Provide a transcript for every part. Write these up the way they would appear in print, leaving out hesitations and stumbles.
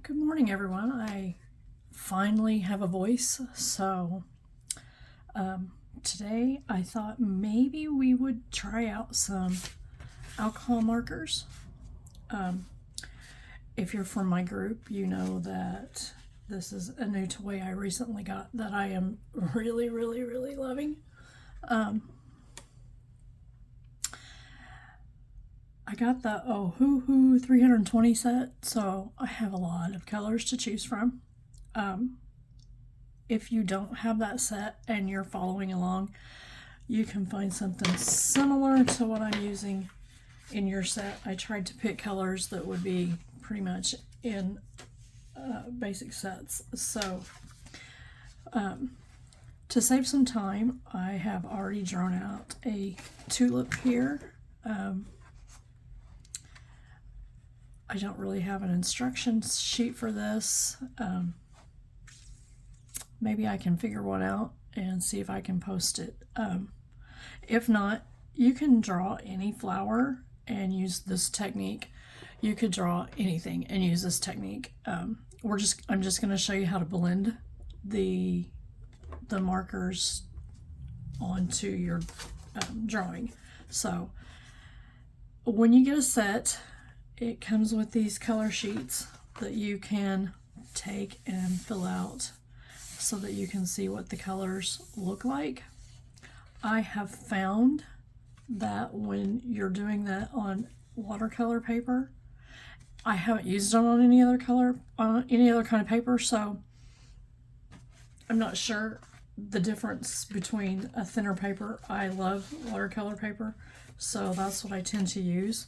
Good morning, everyone. I finally have a voice, so today I thought maybe we would try out some alcohol markers. If you're from my group, you know that this is a new toy I recently got that I am really loving. I got the Ohuhu 320 set, so I have a lot of colors to choose from. If you don't have that set and you're following along, you can find something similar to what I'm using in your set. I tried to pick colors that would be pretty much in basic sets. So to save some time, I have already drawn out a tulip here. I don't really have an instruction sheet for this. Maybe I can figure one out and see if I can post it. If not, you can draw any flower and use this technique. You could draw anything and use this technique. I'm just going to show you how to blend the markers onto your drawing. So when you get a set, it comes with these color sheets that you can take and fill out so that you can see what the colors look like. I have found that when you're doing that on watercolor paper, I haven't used it on any other kind of paper, so I'm not sure the difference between a thinner paper. I love watercolor paper, so that's what I tend to use.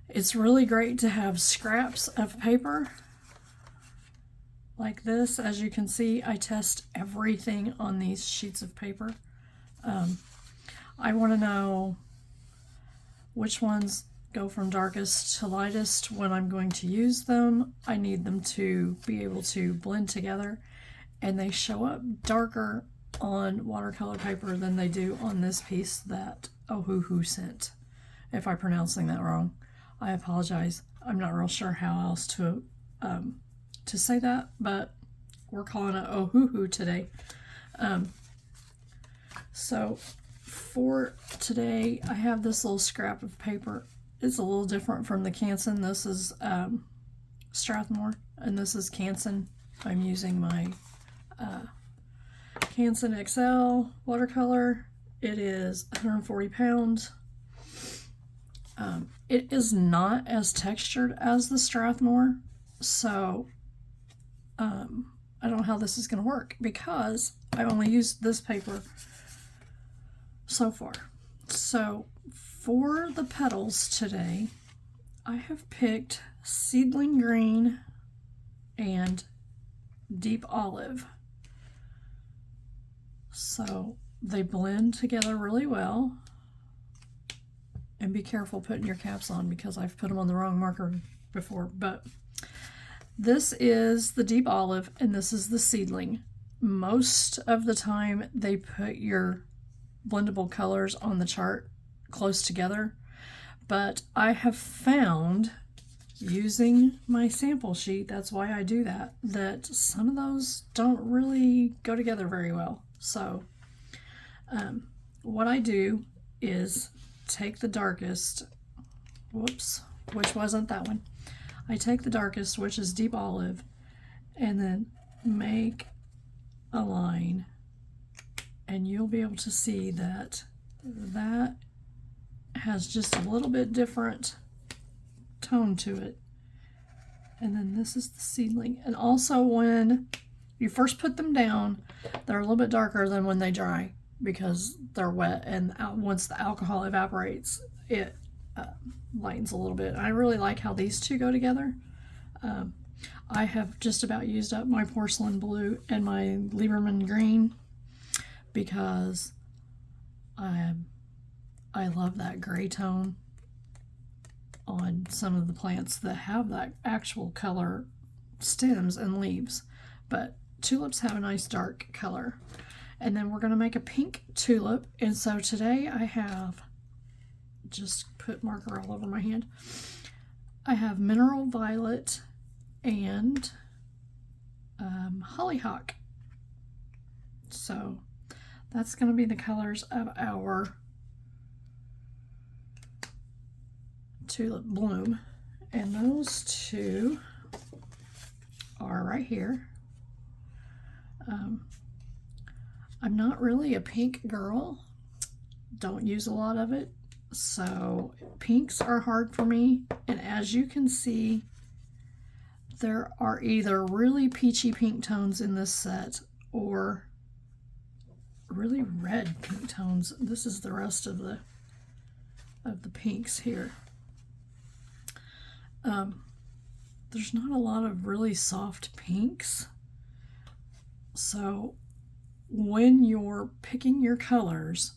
It's really great to have scraps of paper like this. As you can see, I test everything on these sheets of paper. I want to know which ones go from darkest to lightest when I'm going to use them. I need them to be able to blend together, and they show up darker on watercolor paper than they do on this piece that Ohuhu sent. If I'm pronouncing that wrong, I apologize. I'm not real sure how else to say that, but we're calling it Ohuhu today. So for today, I have this little scrap of paper. It's a little different from the Canson. This is Strathmore, and this is Canson. I'm using my Canson XL Watercolor. It is 140 pounds. It is not as textured as the Strathmore, so I don't know how this is going to work because I've only used this paper so far. So for the petals today, I have picked Seedling Green and Deep Olive. So they blend together really well. And be careful putting your caps on because I've put them on the wrong marker before. But this is the Deep Olive and this is the Seedling. Most of the time they put your blendable colors on the chart close together. But I have found, using my sample sheet, that's why I do that, that some of those don't really go together very well. So what I do is take the darkest, which wasn't that one. I take the darkest, which is Deep Olive, and then make a line, and you'll be able to see that that has just a little bit different tone to it. And then this is the Seedling. And also when you first put them down, they're a little bit darker than when they dry, because they're wet, and once the alcohol evaporates, it lightens a little bit. I really like how these two go together. I have just about used up my porcelain blue and my Lieberman green because I love that gray tone on some of the plants that have that actual color stems and leaves, but tulips have a nice dark color. And then we're going to make a pink tulip. And so today I have just put marker all over my hand. I have Mineral Violet and Hollyhock. So that's going to be the colors of our tulip bloom. And those two are right here. I'm not really a pink girl. Don't use a lot of it. So pinks are hard for me. And as you can see, there are either really peachy pink tones in this set or really red pink tones. This is the rest of the pinks here. There's not a lot of really soft pinks. So when you're picking your colors,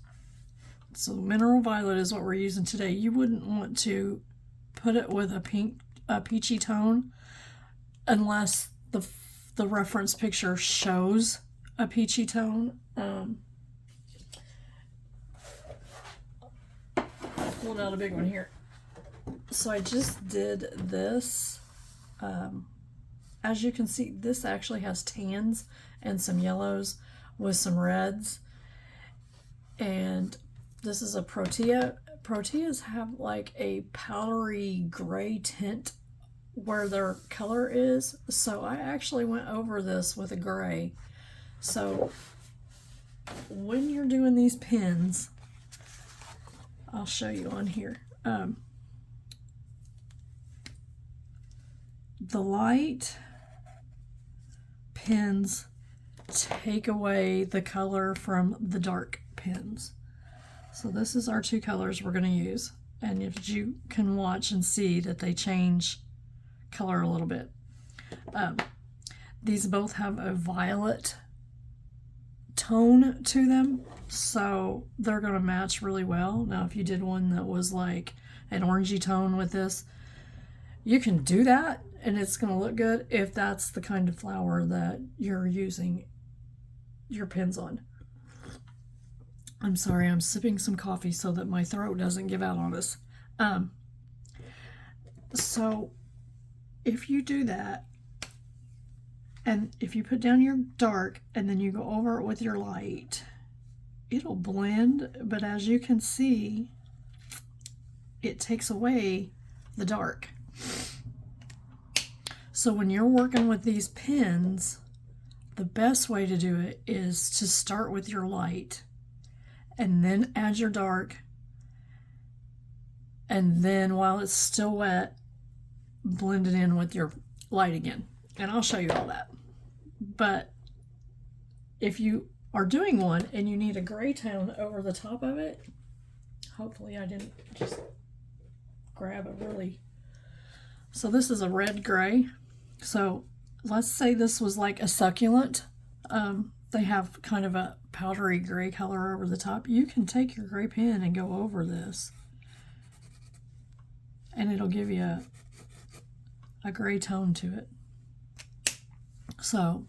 so Mineral Violet is what we're using today, you wouldn't want to put it with a peachy tone unless the reference picture shows a peachy tone. Pulled out a big one here. So I just did this. As you can see, this actually has tans and some yellows with some reds. And this is a Protea. Proteas have like a powdery gray tint where their color is. So I actually went over this with a gray. So when you're doing these pins, I'll show you on here. The light pins take away the color from the dark pins. So this is our two colors we're going to use. And if you can watch and see that they change color a little bit. These both have a violet tone to them, so they're going to match really well. Now if you did one that was like an orangey tone with this, you can do that and it's going to look good if that's the kind of flower that you're using your pins on. I'm sorry, I'm sipping some coffee so that my throat doesn't give out on us. So if you do that, and if you put down your dark and then you go over it with your light, it'll blend, but as you can see, it takes away the dark. So when you're working with these pins, the best way to do it is to start with your light and then add your dark, and then while it's still wet, blend it in with your light again. And I'll show you all that. But if you are doing one and you need a gray tone over the top of it, hopefully I didn't just grab a really... So this is a red gray. So let's say this was like a succulent. They have kind of a powdery gray color over the top. You can take your gray pen and go over this, and it'll give you a gray tone to it. So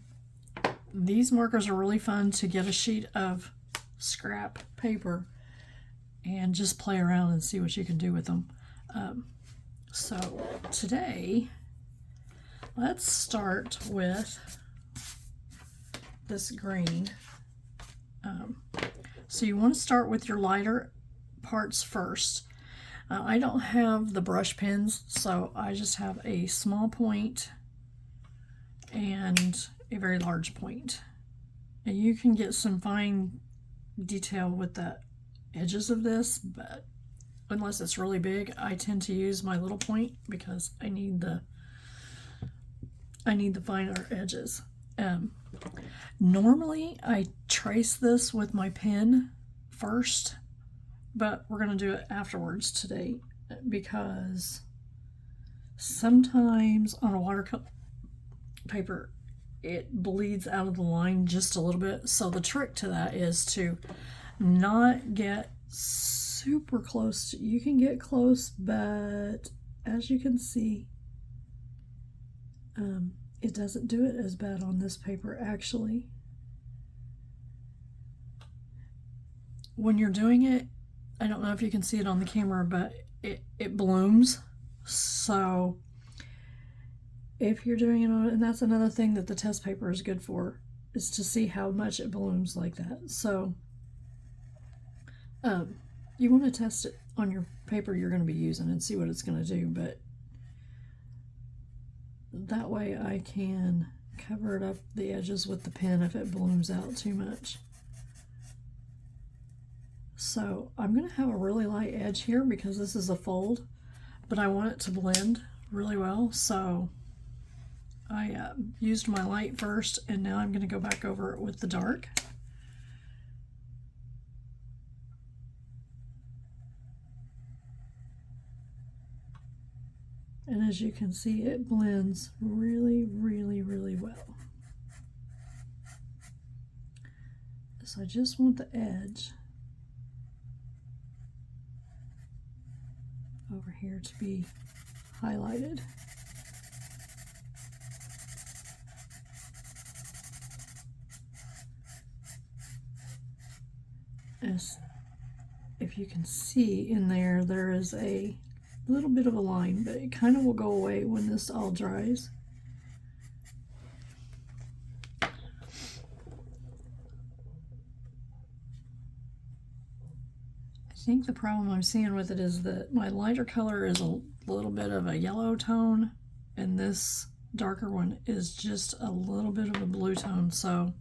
these markers are really fun to get a sheet of scrap paper and just play around and see what you can do with them. So today, let's start with this green. So you want to start with your lighter parts first. I don't have the brush pens, so I just have a small point and a very large point. And you can get some fine detail with the edges of this, but unless it's really big, I tend to use my little point because I need the finer edges. Normally I trace this with my pen first, but we're going to do it afterwards today because sometimes on a watercolor paper it bleeds out of the line just a little bit. So the trick to that is to not get super close. You can get close, but as you can see, it doesn't do it as bad on this paper actually. When you're doing it, I don't know if you can see it on the camera, but it blooms. So if you're doing it on, and that's another thing that the test paper is good for, is to see how much it blooms like that. So you want to test it on your paper you're going to be using and see what it's going to do, but that way I can cover it up the edges with the pen if it blooms out too much. So I'm going to have a really light edge here because this is a fold, but I want it to blend really well. So I used my light first, and now I'm going to go back over it with the dark. And as you can see, it blends really, really, really well. So I just want the edge over here to be highlighted. As if you can see in there, there is a little bit of a line, but it kind of will go away when this all dries. I think the problem I'm seeing with it is that my lighter color is a little bit of a yellow tone, and this darker one is just a little bit of a blue tone, so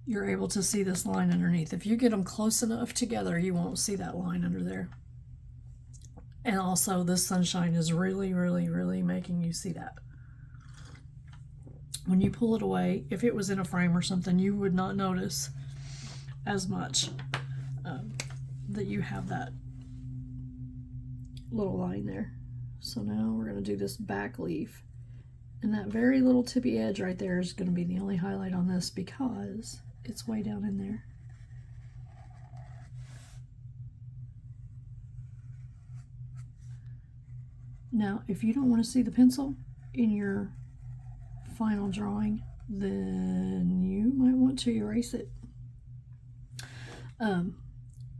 you're able to see this line underneath. If you get them close enough together, you won't see that line under there. And also, this sunshine is really, really, really making you see that. When you pull it away, if it was in a frame or something, you would not notice as much that you have that little line there. So now we're going to do this back leaf. And that very little tippy edge right there is going to be the only highlight on this because it's way down in there. Now, if you don't want to see the pencil in your final drawing, then you might want to erase it.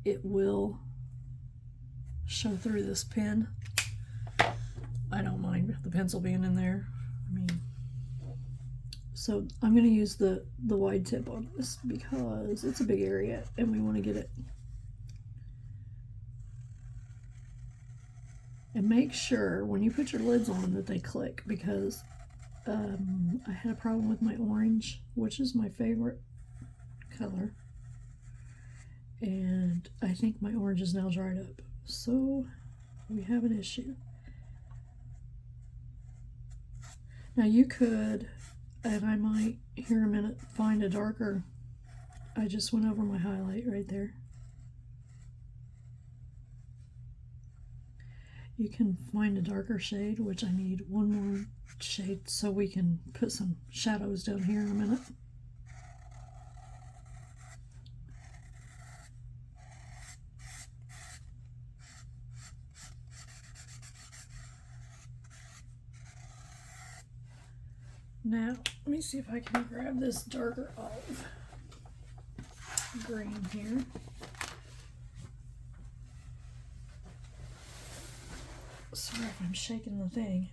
It will show through this pen. I don't mind the pencil being in there. I mean, so I'm going to use the wide tip on this because it's a big area and we want to get it. And make sure when you put your lids on that they click, because I had a problem with my orange, which is my favorite color, and I think my orange is now dried up, so we have an issue. Now you could, and I might here in a minute, find a darker. I just went over my highlight right there. You can find a darker shade, which I need one more shade so we can put some shadows down here in a minute. Now, let me see if I can grab this darker olive green here. Sorry if I'm shaking the thing.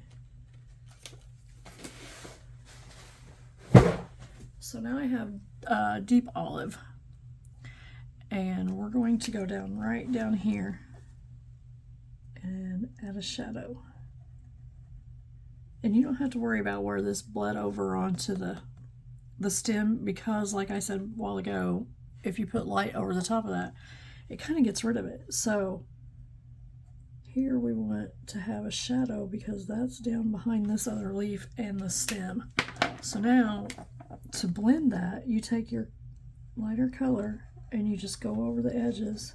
So now I have deep olive, and we're going to go down right down here and add a shadow. And you don't have to worry about where this bled over onto the stem, because like I said a while ago, if you put light over the top of that, it kind of gets rid of it. So here we want to have a shadow because that's down behind this other leaf and the stem. So now to blend that, you take your lighter color and you just go over the edges,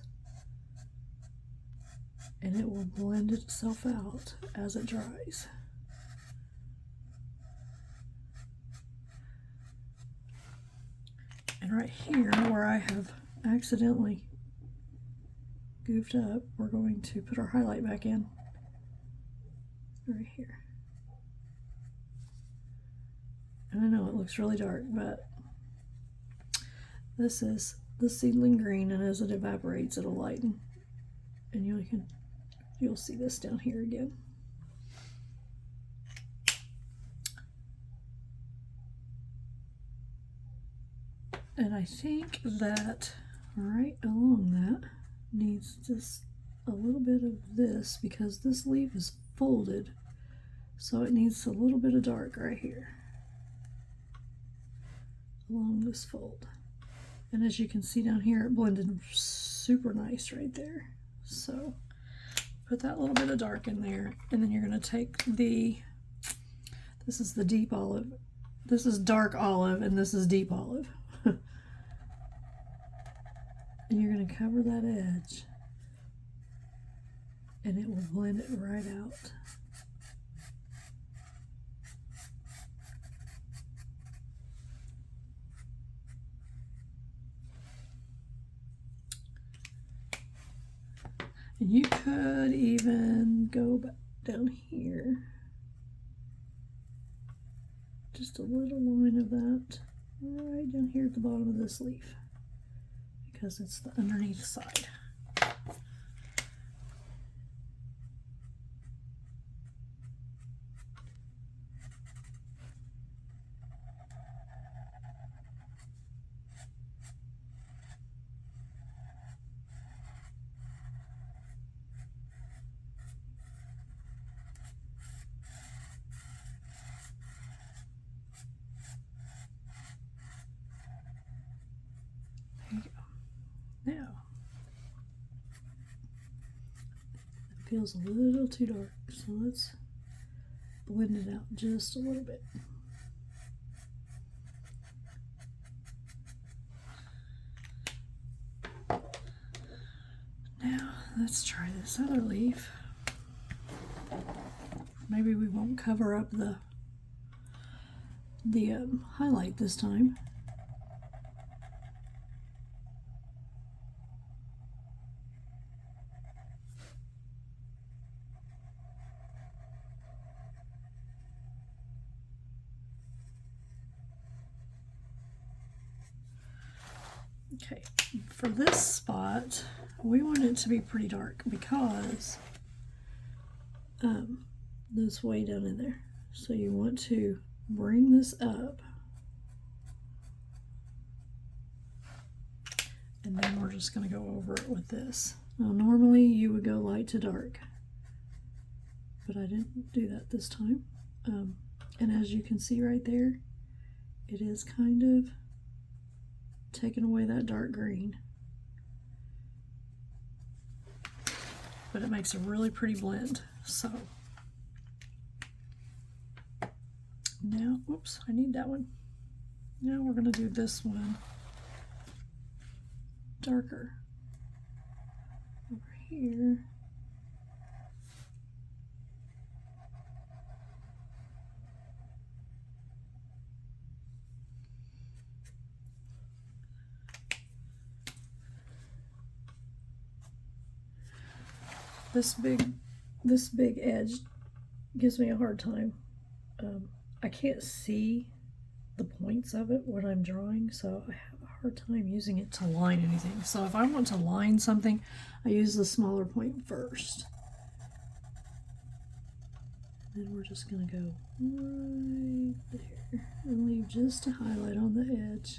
and it will blend itself out as it dries. And right here where I have accidentally goofed up, we're going to put our highlight back in right here. And I know it looks really dark, but this is the seedling green, and as it evaporates, it'll lighten. And you'll see this down here again. And I think that right along that needs just a little bit of this, because this leaf is folded, so it needs a little bit of dark right here along this fold. And as you can see down here, it blended super nice right there. So put that little bit of dark in there, and then you're going to take this is the deep olive, this is dark olive, and this is deep olive. And you're going to cover that edge, and it will blend it right out. And you could even go back down here, just a little line of that right down here at the bottom of this leaf, because it's the underneath side. There you go. Now, it feels a little too dark, so let's blend it out just a little bit. Now, let's try this other leaf. Maybe we won't cover up the highlight this time. Okay, for this spot, we want it to be pretty dark because this way down in there. So you want to bring this up, and then we're just going to go over it with this. Now normally you would go light to dark, but I didn't do that this time. And as you can see right there, it is kind of taking away that dark green, but it makes a really pretty blend. So now, oops, I need that one. Now we're going to do this one darker over here. This big edge gives me a hard time. I can't see the points of it when I'm drawing, so I have a hard time using it to line anything. So if I want to line something, I use the smaller point first. And then we're just going to go right there and leave just a highlight on the edge.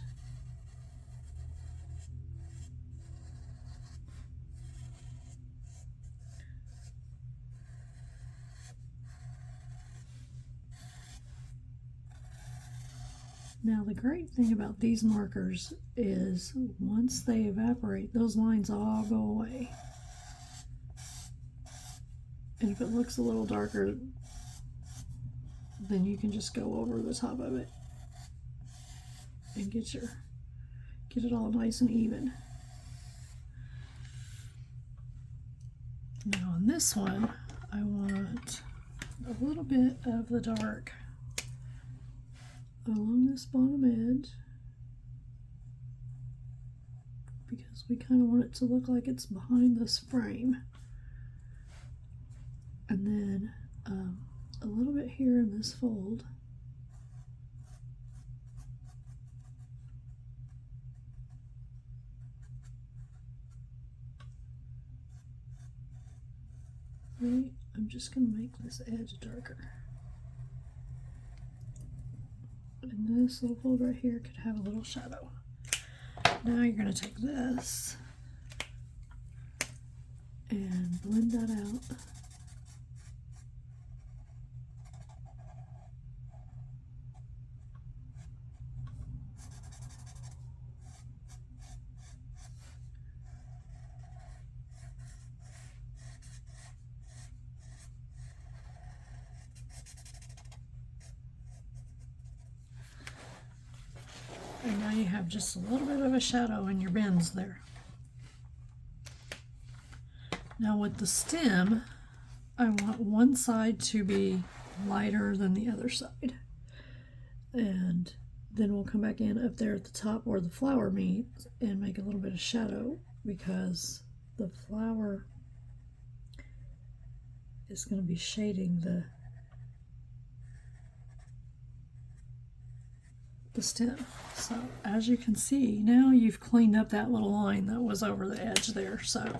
Now the great thing about these markers is once they evaporate, those lines all go away. And if it looks a little darker, then you can just go over the top of it and get it all nice and even. Now on this one, I want a little bit of the dark along this bottom edge, because we kind of want it to look like it's behind this frame. And then a little bit here in this fold. Right, I'm just going to make this edge darker. And this little fold right here could have a little shadow. Now you're going to take this and blend that out. And now you have just a little bit of a shadow in your bends there. Now with the stem, I want one side to be lighter than the other side. And then we'll come back in up there at the top where the flower meets and make a little bit of shadow, because the flower is going to be shading the stem. So as you can see, now you've cleaned up that little line that was over the edge there. So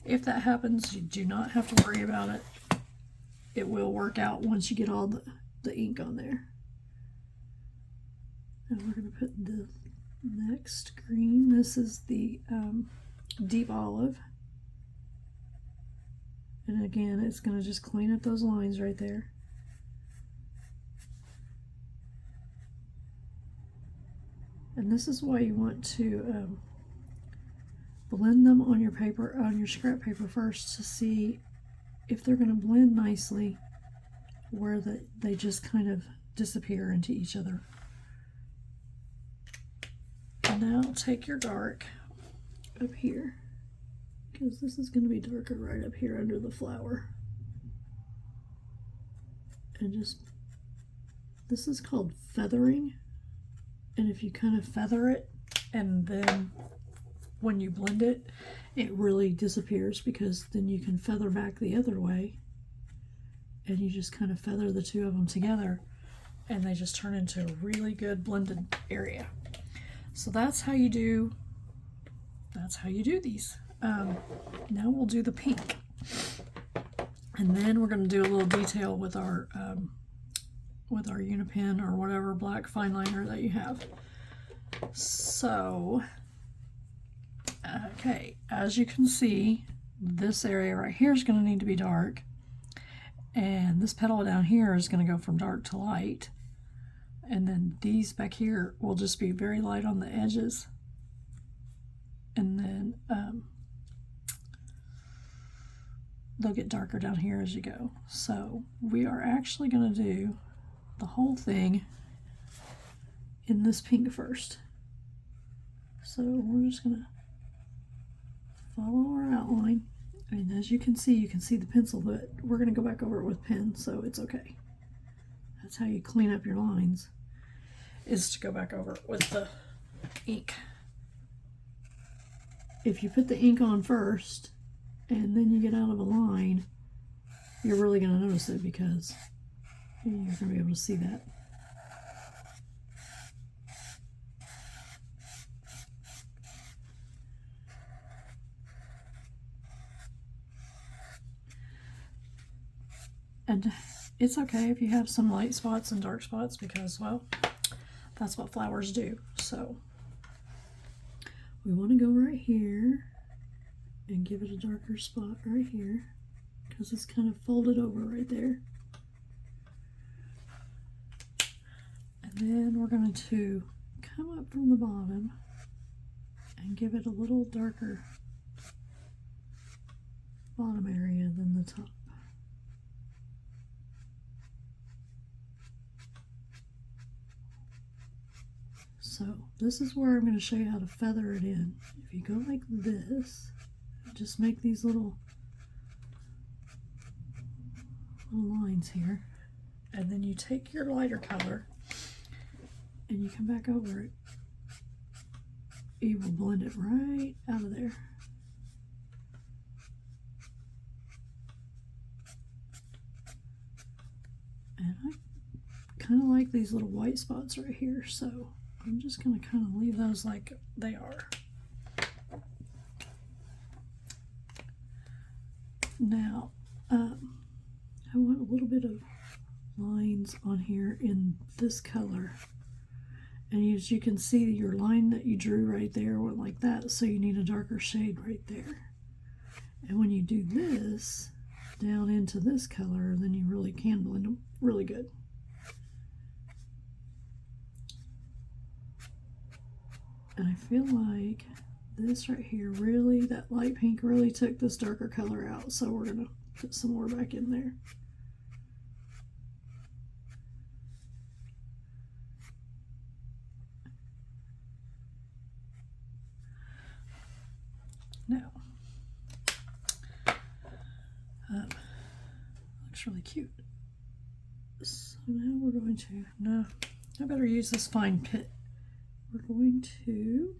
if that happens, you do not have to worry about it. It will work out once you get all the ink on there. And we're going to put the next green. This is the Deep Olive. And again, it's going to just clean up those lines right there. And this is why you want to blend them on your paper, on your scrap paper first, to see if they're going to blend nicely, where they just kind of disappear into each other. And now take your dark up here, because this is going to be darker right up here under the flower. And just, this is called feathering. And if you kind of feather it, and then when you blend it, it really disappears, because then you can feather back the other way, and you just kind of feather the two of them together, and they just turn into a really good blended area. So that's how you do these. Now we'll do the pink, and then we're going to do a little detail with our Uni-pen or whatever black fine liner that you have. So, okay, as you can see, this area right here is going to need to be dark, and this petal down here is going to go from dark to light, and then these back here will just be very light on the edges, and then they'll get darker down here as you go. So we are actually going to do the whole thing in this pink first. So we're just gonna follow our outline, and as you can see the pencil, but we're gonna go back over it with pen, so it's okay. That's how you clean up your lines, is to go back over it with the ink. If you put the ink on first and then you get out of a line, you're really gonna notice it, because you're going to be able to see that. And it's okay if you have some light spots and dark spots, because, well, that's what flowers do. So we want to go right here and give it a darker spot right here, because it's kind of folded over right there. Then we're going to come up from the bottom and give it a little darker bottom area than the top. So this is where I'm going to show you how to feather it in. If you go like this, just make these little lines here, and then you take your lighter color and you come back over it. You will blend it right out of there. And I kind of like these little white spots right here, so I'm just going to kind of leave those like they are. Now, I want a little bit of lines on here in this color. And as you can see, your line that you drew right there went like that, so you need a darker shade right there. And when you do this down into this color, then you really can blend them really good. And I feel like this right here really, that light pink really took this darker color out, so we're gonna put some more back in there. Now, looks really cute. So now we're going to, no, I better use this fine pit. We're going to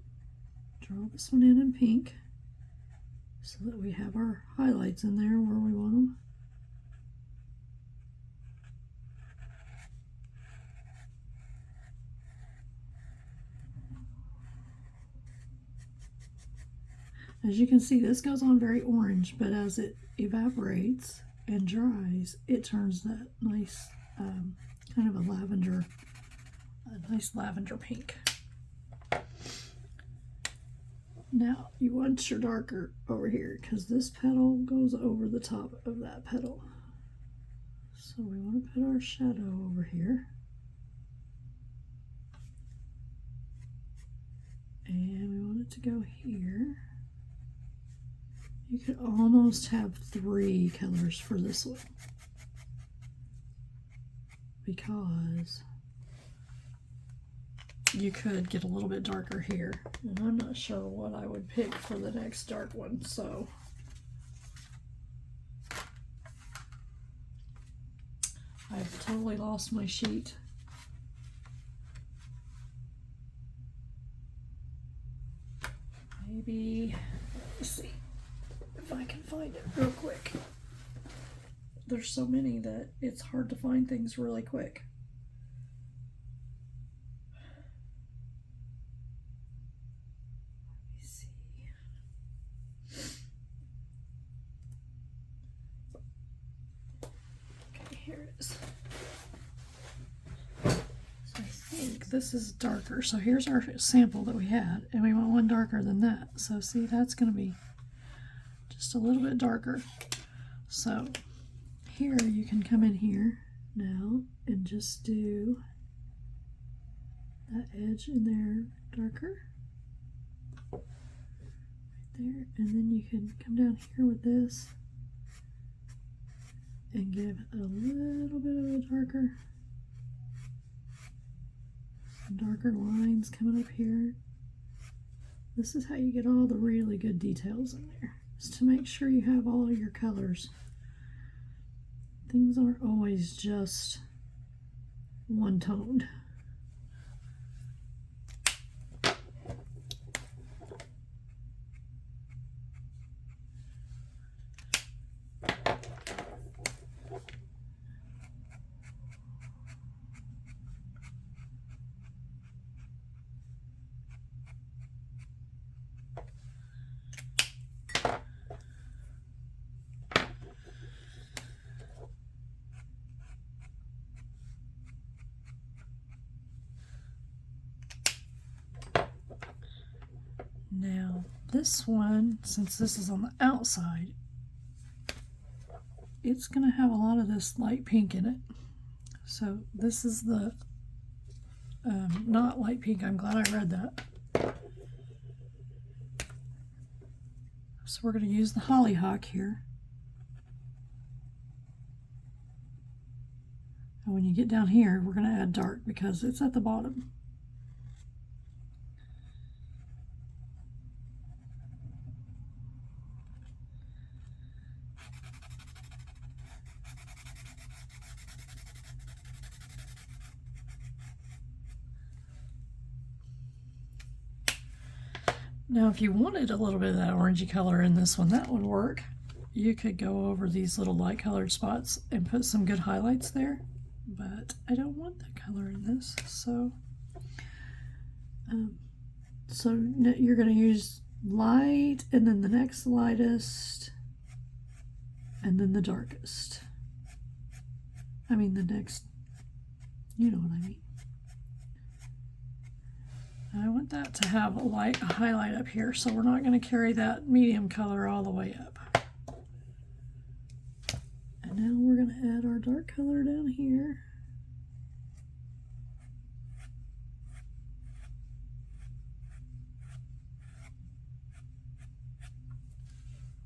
draw this one in pink so that we have our highlights in there where we want them. As you can see, this goes on very orange, but as it evaporates and dries, it turns that nice kind of a nice lavender pink. Now you want your darker over here because this petal goes over the top of that petal. So we want to put our shadow over here. And we want it to go here. You could almost have 3 colors for this one, because you could get a little bit darker here, and I'm not sure what I would pick for the next dark one, so I've totally lost my sheet. Maybe, let's see if I can find it real quick. There's so many that it's hard to find things really quick. Let me see. Okay, here it is. So I think this is darker. So here's our sample that we had, and we want one darker than that. So see, that's going to be just a little bit darker. So here you can come in here now and just do that edge in there darker right there, and then you can come down here with this and give a little bit of a darker lines coming up here. This is how you get all the really good details in there, is to make sure you have all of your colors. Things aren't always just one-toned. Now this one, since this is on the outside, it's going to have a lot of this light pink in it. So this is the not light pink. I'm glad I read that. So we're going to use the Hollyhock here. And when you get down here, we're going to add dark because it's at the bottom. Now, if you wanted a little bit of that orangey color in this one, that would work. You could go over these little light colored spots and put some good highlights there, but I don't want that color in this, so you're going to use light, and then the next lightest, and then the darkest. I mean the next, you know what I mean. And I want that to have a highlight up here, so we're not going to carry that medium color all the way up. And now we're going to add our dark color down here.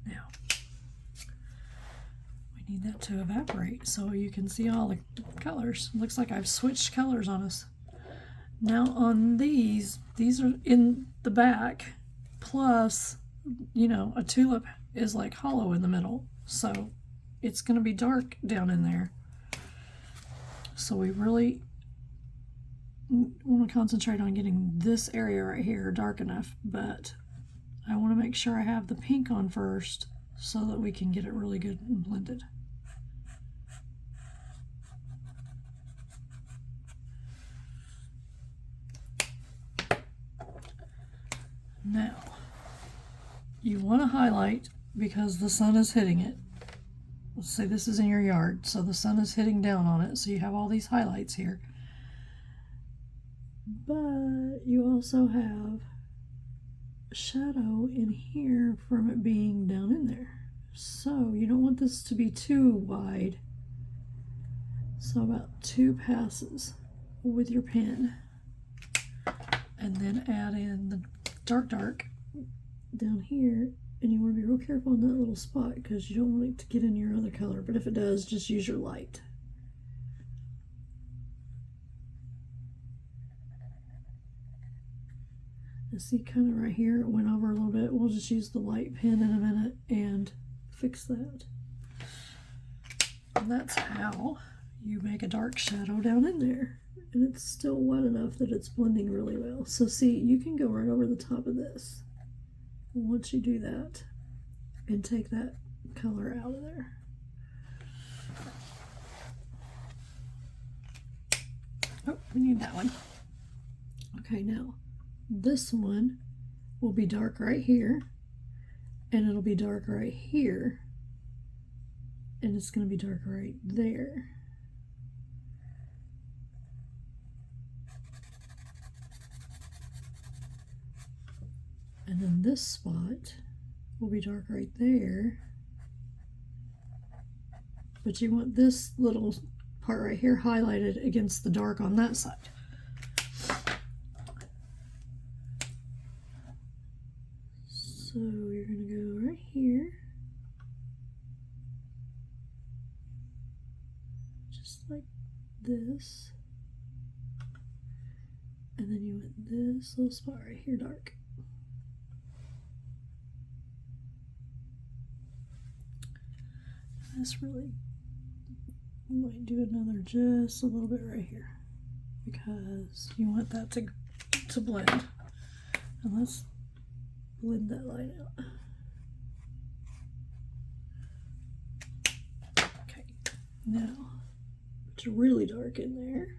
Now, we need that to evaporate so you can see all the colors. Looks like I've switched colors on us. Now on these are in the back, plus, you know, a tulip is like hollow in the middle, so it's going to be dark down in there. So we really want to concentrate on getting this area right here dark enough, but I want to make sure I have the pink on first so that we can get it really good and blended. Now, you want to highlight because the sun is hitting it. Let's say this is in your yard, so the sun is hitting down on it, so you have all these highlights here. But you also have a shadow in here from it being down in there. So you don't want this to be too wide. So about 2 passes with your pen. And then add in the dark down here, and you want to be real careful on that little spot because you don't want it to get in your other color, but if it does, just use your light. And see, kind of right here it went over a little bit. We'll just use the light pen in a minute and fix that. And that's how you make a dark shadow down in there. And it's still wet enough that it's blending really well. So see, you can go right over the top of this. And once you do that, and take that color out of there. Oh, we need that one. Okay, now this one will be dark right here, and it'll be dark right here, and it's going to be dark right there. And then this spot will be dark right there. But you want this little part right here highlighted against the dark on that side. So you're going to go right here. Just like this. And then you want this little spot right here dark. This really might do another just a little bit right here because you want that to blend. And let's blend that line out. Okay, now it's really dark in there.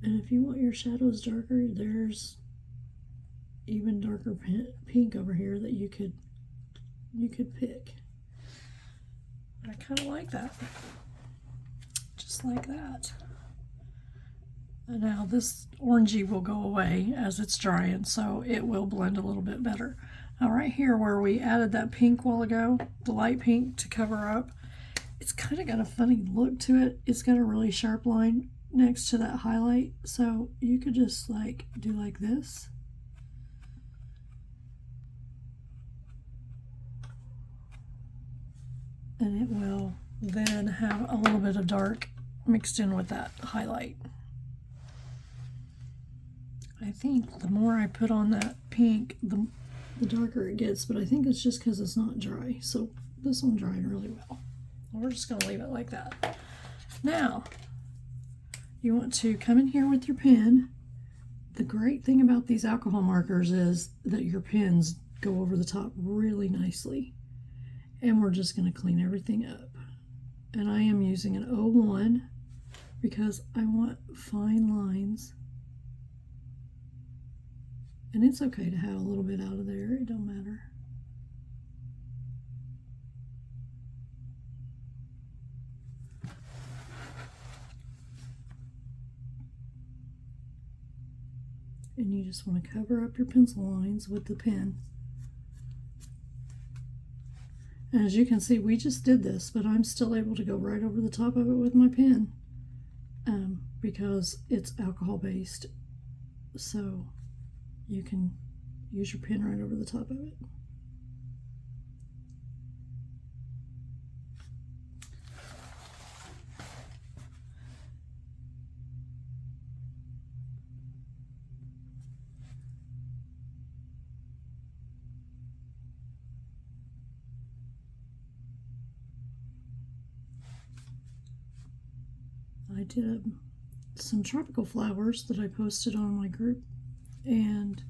And if you want your shadows darker, there's even darker pink over here that you could pick. I kind of like that. Just like that. And now this orangey will go away as it's drying, so it will blend a little bit better. Now right here where we added that pink while ago, the light pink to cover up, it's kind of got a funny look to it. It's got a really sharp line next to that highlight, so you could just like do like this. And it will then have a little bit of dark mixed in with that highlight. I think the more I put on that pink, the darker it gets, but I think it's just because it's not dry. So this one dried really well. We're just going to leave it like that. Now, you want to come in here with your pen. The great thing about these alcohol markers is that your pens go over the top really nicely. And we're just going to clean everything up. And I am using an 01 because I want fine lines. And it's okay to have a little bit out of there, it don't matter. and you just want to cover up your pencil lines with the pen. And as you can see, we just did this, but I'm still able to go right over the top of it with my pen because it's alcohol based, so you can use your pen right over the top of it. I did some tropical flowers that I posted on my group, and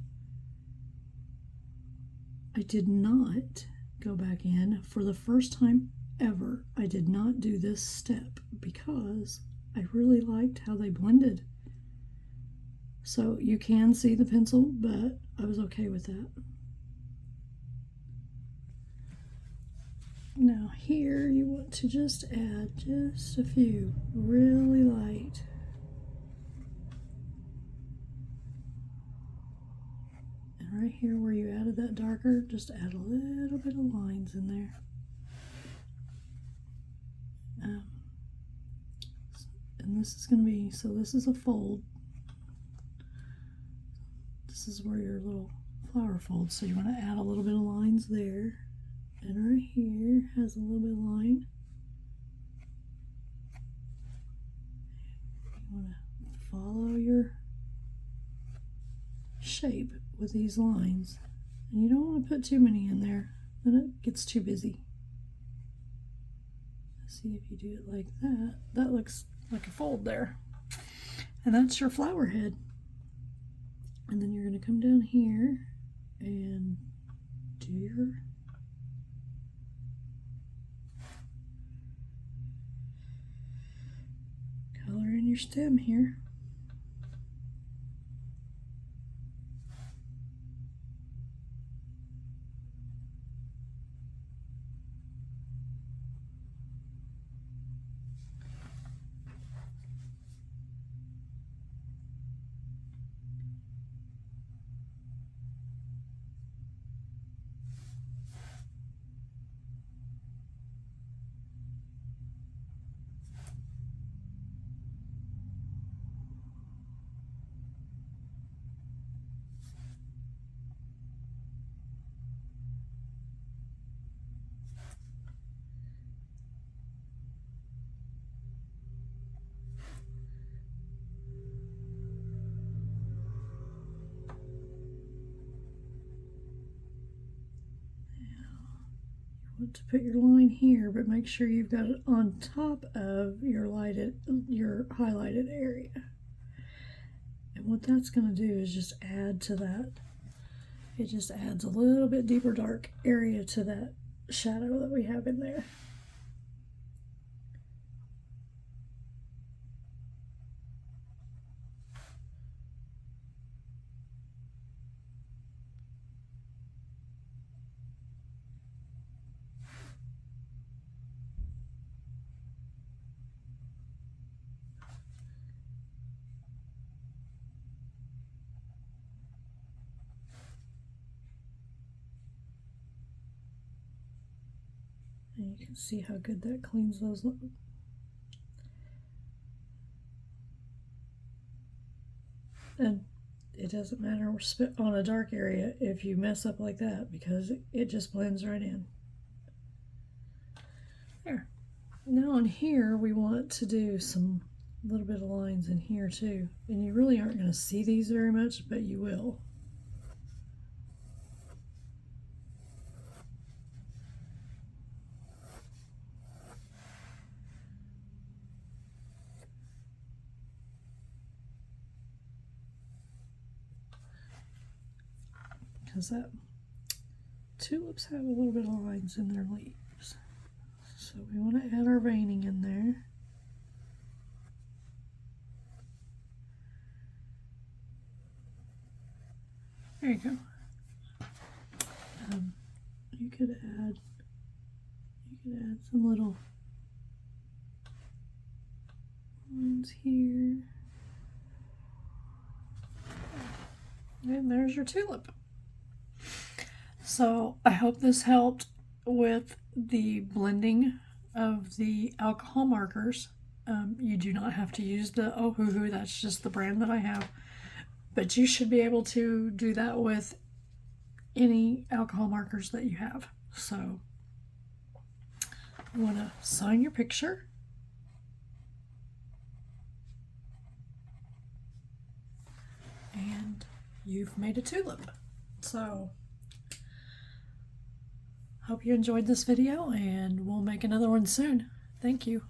I did not go back in for the first time ever. I did not do this step because I really liked how they blended. So you can see the pencil, but I was okay with that. Now here you want to just add just a few, really light. And right here where you added that darker, just add a little bit of lines in there. And this is going to be, so this is a fold. This is where your little flower folds, so you want to add a little bit of lines there. And right here has a little bit of line. You want to follow your shape with these lines. And you don't want to put too many in there, then it gets too busy. See if you do it like that. That looks like a fold there. And that's your flower head. And then you're going to come down here and do your color in your stem here. To put your line here, but make sure you've got it on top of your highlighted area. And what that's going to do is just add to that. It just adds a little bit deeper dark area to that shadow that we have in there. And you can see how good that cleans those. And it doesn't matter on a dark area if you mess up like that, because it just blends right in. There. Now on here we want to do some little bit of lines in here too. And you really aren't going to see these very much, but you will. Because that tulips have a little bit of lines in their leaves. So we want to add our veining in there. There you go. You could add some little lines here. And there's your tulip. So I hope this helped with the blending of the alcohol markers. You do not have to use the Ohuhu, that's just the brand that I have. But you should be able to do that with any alcohol markers that you have. So you want to sign your picture. And you've made a tulip. So hope you enjoyed this video, and we'll make another one soon. Thank you.